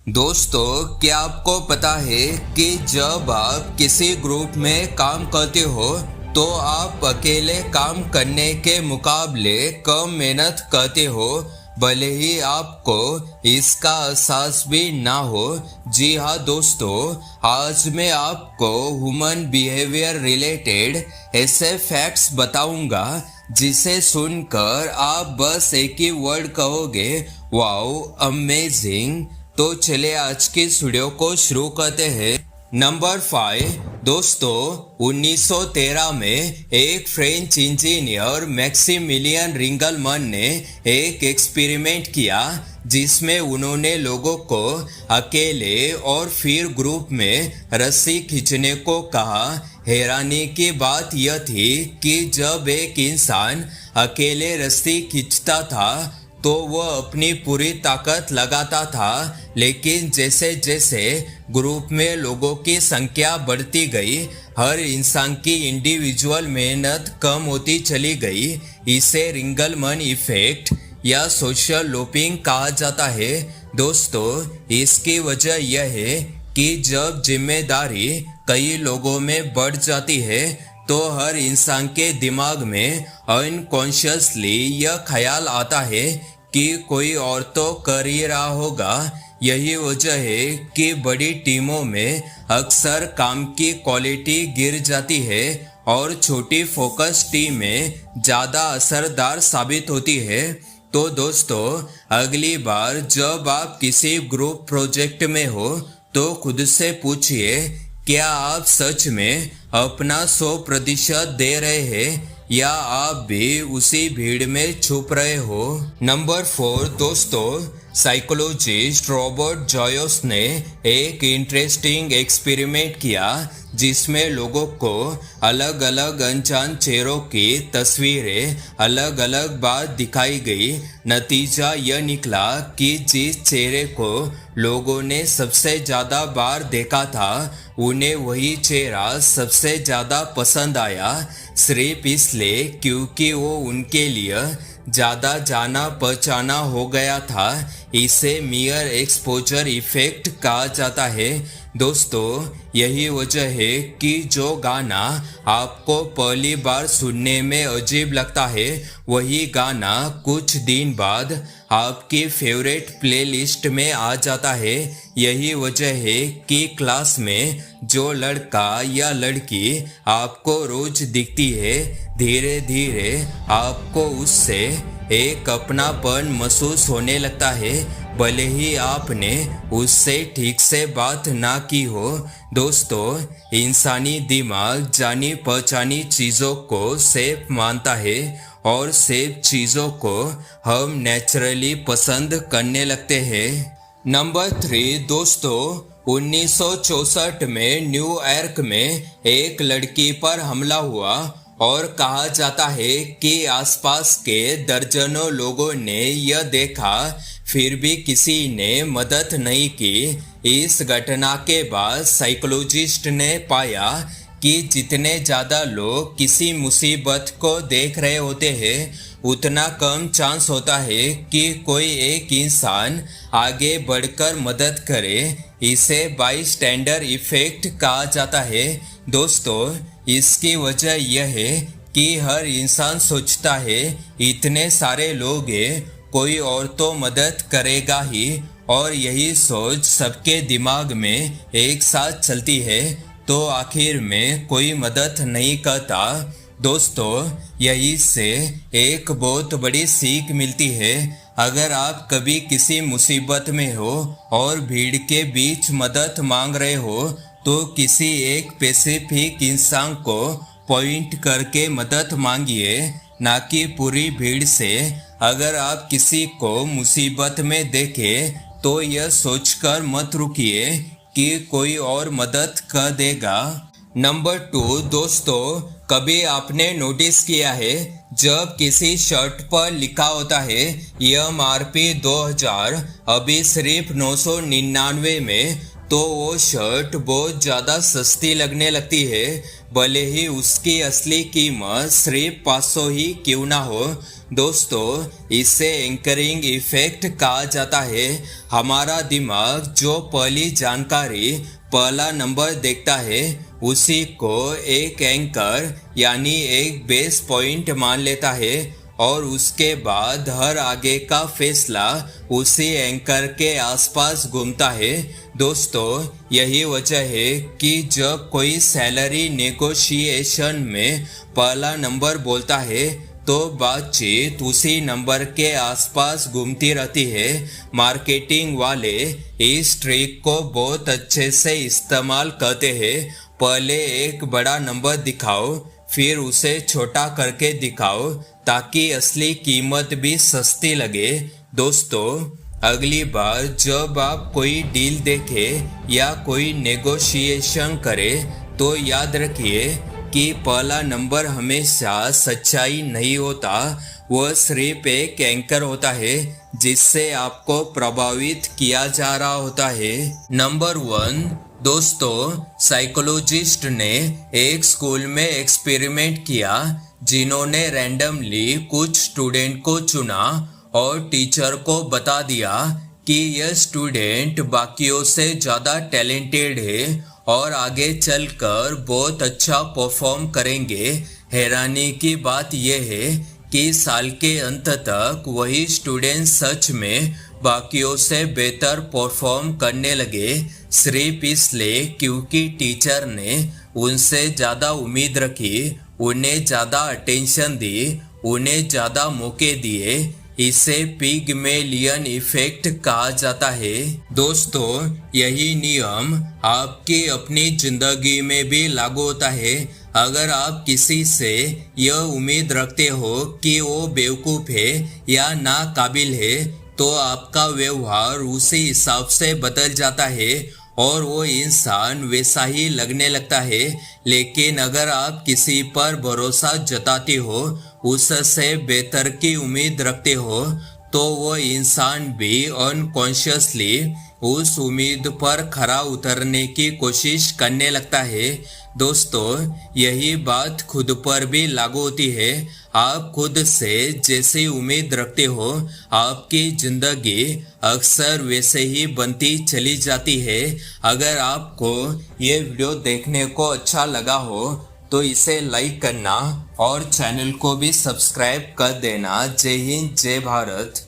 दोस्तों, क्या आपको पता है कि जब आप किसी ग्रुप में काम करते हो तो आप अकेले काम करने के मुकाबले कम मेहनत करते हो, भले ही आपको इसका एहसास भी ना हो। जी हाँ दोस्तों, आज मैं आपको ह्यूमन बिहेवियर रिलेटेड ऐसे फैक्ट्स बताऊंगा जिसे सुनकर आप बस एक ही वर्ड कहोगे, वाओ अमेजिंग। तो चले आज की इस वीडियो को शुरू करते हैं। नंबर 5 दोस्तों, 1913 में एक फ्रेंच इंजीनियर मैक्सिमिलियन रिंगलमन ने एक एक्सपेरिमेंट किया जिसमें उन्होंने लोगों को अकेले और फिर ग्रुप में रस्सी खींचने को कहा। हैरानी की बात यह थी कि जब एक इंसान अकेले रस्सी खींचता था तो वह अपनी पूरी ताकत लगाता था, लेकिन जैसे जैसे ग्रुप में लोगों की संख्या बढ़ती गई, हर इंसान की इंडिविजुअल मेहनत कम होती चली गई। इसे रिंगलमन इफेक्ट या सोशल लोपिंग कहा जाता है। दोस्तों, इसकी वजह यह है कि जब जिम्मेदारी कई लोगों में बढ़ जाती है तो हर इंसान के दिमाग में अनकॉन्शियसली यह ख्याल आता है कि कोई और तो कर ही रहा होगा। यही वजह है कि बड़ी टीमों में अक्सर काम की क्वालिटी गिर जाती है और छोटी फोकस टीमें ज़्यादा असरदार साबित होती है। तो दोस्तों, अगली बार जब आप किसी ग्रुप प्रोजेक्ट में हो तो खुद से पूछिए, क्या आप सच में अपना 100% दे रहे हैं या आप भी उसी भीड़ में छुप रहे हो। नंबर 4 दोस्तों, साइकोलॉजिस्ट रॉबर्ट जॉयस ने एक इंटरेस्टिंग एक्सपेरिमेंट किया जिसमें लोगों को अलग अलग अनजान चेहरों की तस्वीरें अलग अलग बार दिखाई गई। नतीजा यह निकला कि जिस चेहरे को लोगों ने सबसे ज़्यादा बार देखा था उन्हें वही चेहरा सबसे ज़्यादा पसंद आया, सिर्फ इसलिए क्योंकि वो उनके लिए ज़्यादा जाना पहचाना हो गया था। इसे मियर एक्सपोजर इफेक्ट कहा जाता है। दोस्तों, यही वजह है कि जो गाना आपको पहली बार सुनने में अजीब लगता है वही गाना कुछ दिन बाद आपकी फेवरेट प्लेलिस्ट में आ जाता है। यही वजह है कि क्लास में जो लड़का या लड़की आपको रोज दिखती है, धीरे धीरे आपको उससे एक अपनापन महसूस होने लगता है, भले ही आपने उससे ठीक से बात ना की हो। दोस्तों, इंसानी दिमाग जानी पहचानी चीज़ों को सेफ मानता है और सेफ चीज़ों को हम नेचुरली पसंद करने लगते हैं। नंबर 3 दोस्तों, 1964 में न्यूयॉर्क में एक लड़की पर हमला हुआ और कहा जाता है कि आसपास के दर्जनों लोगों ने यह देखा, फिर भी किसी ने मदद नहीं की। इस घटना के बाद साइकोलॉजिस्ट ने पाया कि जितने ज़्यादा लोग किसी मुसीबत को देख रहे होते हैं उतना कम चांस होता है कि कोई एक इंसान आगे बढ़कर मदद करे। इसे बाईस्टैंडर इफेक्ट कहा जाता है। दोस्तों, इसकी वजह यह है कि हर इंसान सोचता है इतने सारे लोग हैं, कोई और तो मदद करेगा ही, और यही सोच सबके दिमाग में एक साथ चलती है तो आखिर में कोई मदद नहीं करता। दोस्तों, यही से एक बहुत बड़ी सीख मिलती है। अगर आप कभी किसी मुसीबत में हो और भीड़ के बीच मदद मांग रहे हो तो किसी एक स्पेसिफिक इंसान को पॉइंट करके मदद मांगिए, ना कि पूरी भीड़ से। अगर आप किसी को मुसीबत में देखें तो यह सोचकर मत रुकिए कि कोई और मदद कर देगा। नंबर 2 दोस्तों, कभी आपने नोटिस किया है जब किसी शर्ट पर लिखा होता है MRP 2000 अभी सिर्फ 999 में, तो वो शर्ट बहुत ज़्यादा सस्ती लगने लगती है, भले ही उसकी असली कीमत सिर्फ 500 ही क्यों ना हो। दोस्तों, इसे एंकरिंग इफेक्ट कहा जाता है। हमारा दिमाग जो पहली जानकारी पहला नंबर देखता है उसी को एक एंकर यानी एक बेस पॉइंट मान लेता है और उसके बाद हर आगे का फैसला उसी एंकर के आसपास घूमता है। दोस्तों, यही वजह है कि जब कोई सैलरी नेगोशिएशन में पहला नंबर बोलता है तो बातचीत उसी नंबर के आसपास घूमती रहती है। मार्केटिंग वाले इस ट्रिक को बहुत अच्छे से इस्तेमाल करते हैं। पहले एक बड़ा नंबर दिखाओ, फिर उसे छोटा करके दिखाओ ताकि असली कीमत भी सस्ती लगे। दोस्तों, अगली बार जब आप कोई डील देखें या कोई नेगोशिएशन करें तो याद रखिए कि पहला नंबर हमेशा सच्चाई नहीं होता, वह सिर्फ एक एंकर होता है जिससे आपको प्रभावित किया जा रहा होता है। नंबर 1, दोस्तों, साइकोलॉजिस्ट ने एक स्कूल में एक्सपेरिमेंट किया जिन्होंने रैंडमली कुछ स्टूडेंट को चुना और टीचर को बता दिया कि यह स्टूडेंट बाकियों से ज़्यादा टैलेंटेड है और आगे चलकर बहुत अच्छा परफॉर्म करेंगे। हैरानी की बात यह है कि साल के अंत तक वही स्टूडेंट सच में बाकियों से बेहतर परफॉर्म करने लगे, सिर्फ इसलिए क्योंकि टीचर ने उनसे ज़्यादा उम्मीद रखी, उन्हें ज़्यादा अटेंशन दी, उन्हें ज़्यादा मौके दिए। इसे पिगमेलियन इफेक्ट कहा जाता है। दोस्तों, यही नियम आपकी अपनी जिंदगी में भी लागू होता है। अगर आप किसी से यह उम्मीद रखते हो कि वो बेवकूफ़ है या नाकाबिल है तो आपका व्यवहार उसी हिसाब से बदल जाता है और वो इंसान वैसा ही लगने लगता है। लेकिन अगर आप किसी पर भरोसा जताते हो, उससे बेहतर की उम्मीद रखते हो, तो वो इंसान भी अनकॉन्शियसली उस उम्मीद पर खरा उतरने की कोशिश करने लगता है। दोस्तों, यही बात खुद पर भी लागू होती है। आप खुद से जैसी उम्मीद रखते हो, आपकी जिंदगी अक्सर वैसे ही बनती चली जाती है। अगर आपको ये वीडियो देखने को अच्छा लगा हो तो इसे लाइक करना और चैनल को भी सब्सक्राइब कर देना। जय हिंद, जय भारत।